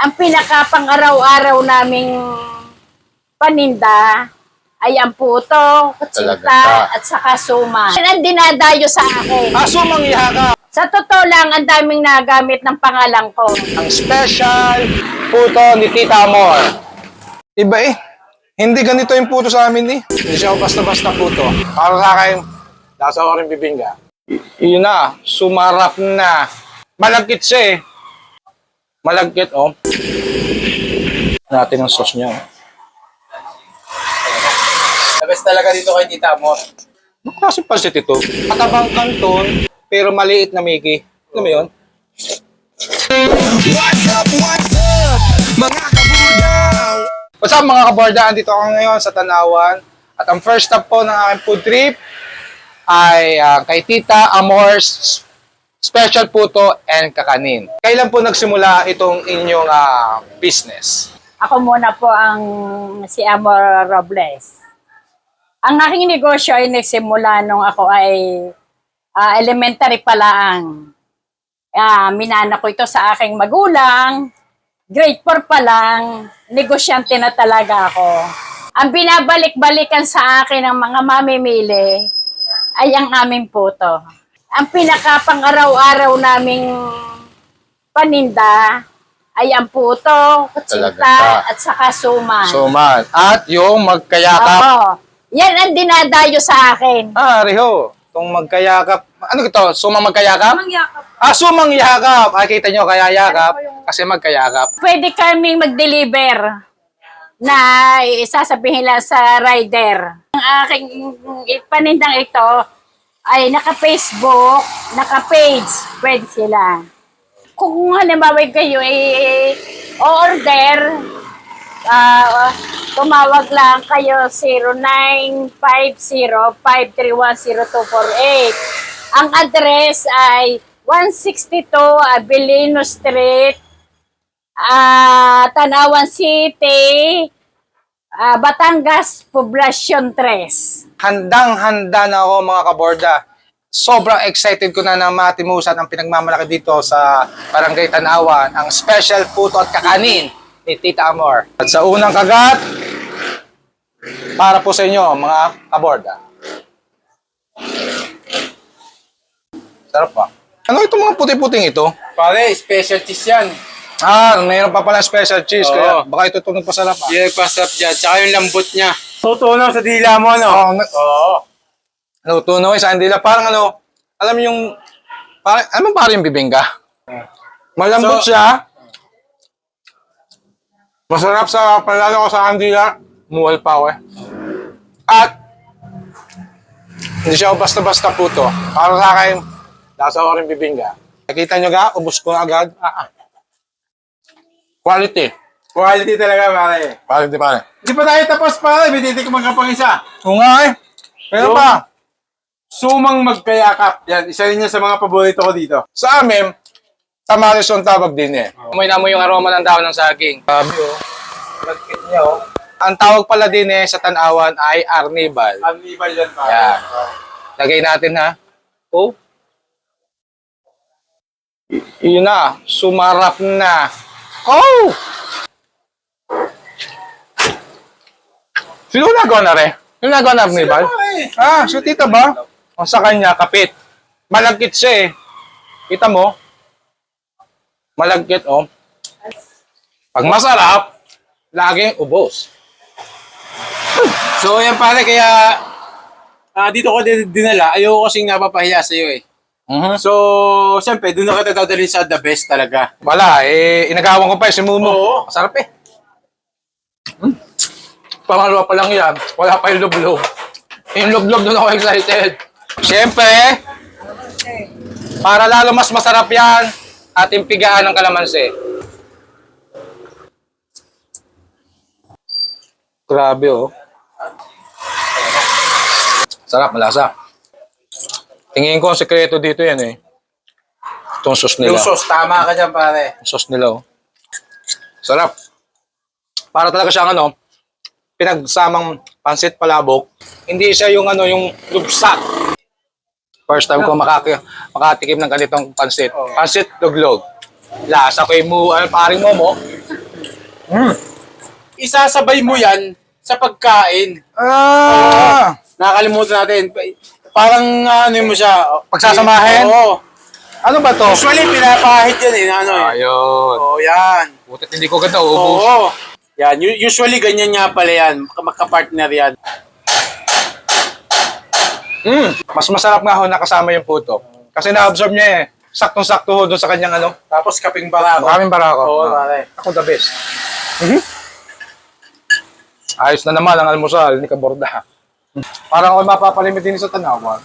Ang pinaka-pang-araw-araw naming paninda ay ang puto, kutsinta, at saka suma. Yan ang dinadayo sa akin. Sumang ihaka. Sa totoo lang, ang daming nagamit ng pangalan ko. Ang special puto ni Tita Amor. Iba eh. Hindi ganito yung puto sa amin eh. Hindi siya basta-basta puto. Para sa akin, nasa ko rin bibingka. Yun na, sumarap na. Malagkit siya eh. Malagkit oh. Natin ang sauce niya. The best talaga dito kay Tita Amor. Ano kasi pansit ito? Katabang kanton, pero maliit na Mickey. Alam mo yun? What's up, mga kabudaw? What's up mga kaborda? Andito ako ngayon sa Tanawan. At ang first stop po ng aking food trip ay kay Tita Amor's Special Puto and Kakanin. Kailan po nagsimula itong inyong business? Ako muna po ang si Amor Robles. Ang aking negosyo ay nagsimula nung ako ay elementary pa lang. Minana ko ito sa aking magulang. Grade 4 pa lang, negosyante na talaga ako. Ang binabalik-balikan sa akin ng mga mamimili ay ang aming puto. Ang pinaka-pang-araw-araw naming paninda ay ang puto, kutsinta, at saka suman. Suman. At yung magkayakap. Oo. Yan ang dinadayo sa akin. Riho. Itong magkayakap. Ano ito? Sumang magkayakap? Mangyakap. Sumang yakap. Kita nyo, kaya yakap. Kasi magkayakap. Pwede kaming mag-deliver na isasabihin lang sa rider. Ang aking panindang ito ay naka-Facebook, naka-page. Pwede sila. Kung halimbawa kayo order, tumawag lang kayo 0950-531-0248. Ang address ay 162 Abilino Street, Tanawan City, Batangas, Poblacion 3. Handang-handa na ako mga kaborda. Sobrang excited ko na matimusan ang pinagmamalaki dito sa Barangay Tanawan, ang special puto at kakanin ni Tita Amor. At sa unang kagat, para po sa inyo mga kaborda. Sarap pa. Ano itong mga puti-puting ito? Pare, special cheese yan. Mayroon pa pala special cheese. Oo. Kaya baka ito itong nagpasarap. Yung nagpasarap dyan. Tsaka yung lambot niya. Tutunaw sa dila mo, no? Oo. Tunaw sa andila. Parang alam mo yung, parang yung bibingka. Malambot siya. Masarap sa palalo ko sa andila. Muwal pa ako eh. At, hindi siya basta-basta puto. Para sa akin, nasa ko rin bibingka. Nakita nyo ga, ubos ko na agad. Quality. Quality talaga, pare. Quality pare. Hindi pa tayo tapos, pare. Bititikman ka pang isa. Oo nga eh. Pero pa, Sumang magkayakap. Yan, isa rin yan sa mga paborito ko dito. sa amin, tamales yung tawag din eh. Amoy na mo yung aroma ng dahon ng saging. Sabi oh. Lagkit niya oh. Ang tawag pala din eh sa Tanawan ay arnibal. Anibal yan, pare. Yan. Lagay natin ha. Oh. Yun na. Sumarap na. Oh! Sino nagawa na rin? Sino nagawa na arnibal? Si tita ba? O sa kanya, kapit. Malagkit siya eh. Kita mo? Malagkit oh. Pag masarap, laging ubos. So, yan, pare. Kaya, dito ko dinala. Ayoko kasing napapahiya sa iyo eh. So, siyempre, doon na kita dadalhin sa the best talaga. Wala, inagawan ko pa si Mumo. Oo. Masarap eh. Pangalawa pa lang yan. Wala pa yung lublob. Yung lublob doon ako excited. Siyempre, para lalo mas masarap yan, ating pigaan ng kalamansi. Grabe oh. Sarap, malasa. Tingin ko ang sekreto dito yan eh. Itong sauce nila. Yung sauce, tama ka dyan, pare. Yung sauce nila oh. Sarap. Para talaga siyang pinagsamang pansit palabok. Hindi siya yung yung lubsak. First time ko makatikim ng ganitong pansit. Pansit luglog. Lasa ko yung paring momo. Isasabay mo yan sa pagkain. Nakakalimutan natin. Parang ano mo siya. Pagsasamahin? Oo. Ano ba to? Usually, pinapahid yan eh. Ano eh. Ayun. Oo, yan. Putit, hindi ko ganda ubus. Oo. Yan. Usually, ganyan nga pala yan. Magka-partner yan. Mas masarap nga ho nakasama yung puto. Kasi na-absorb niya eh. Saktong-sakto ho doon sa kanyang ano. Tapos kaping barako. Maraming barako. Oo, pare. Ako the best. Ayos na naman ang almusal ni Kaborda. Parang ako mapapalimit din sa Tanawan.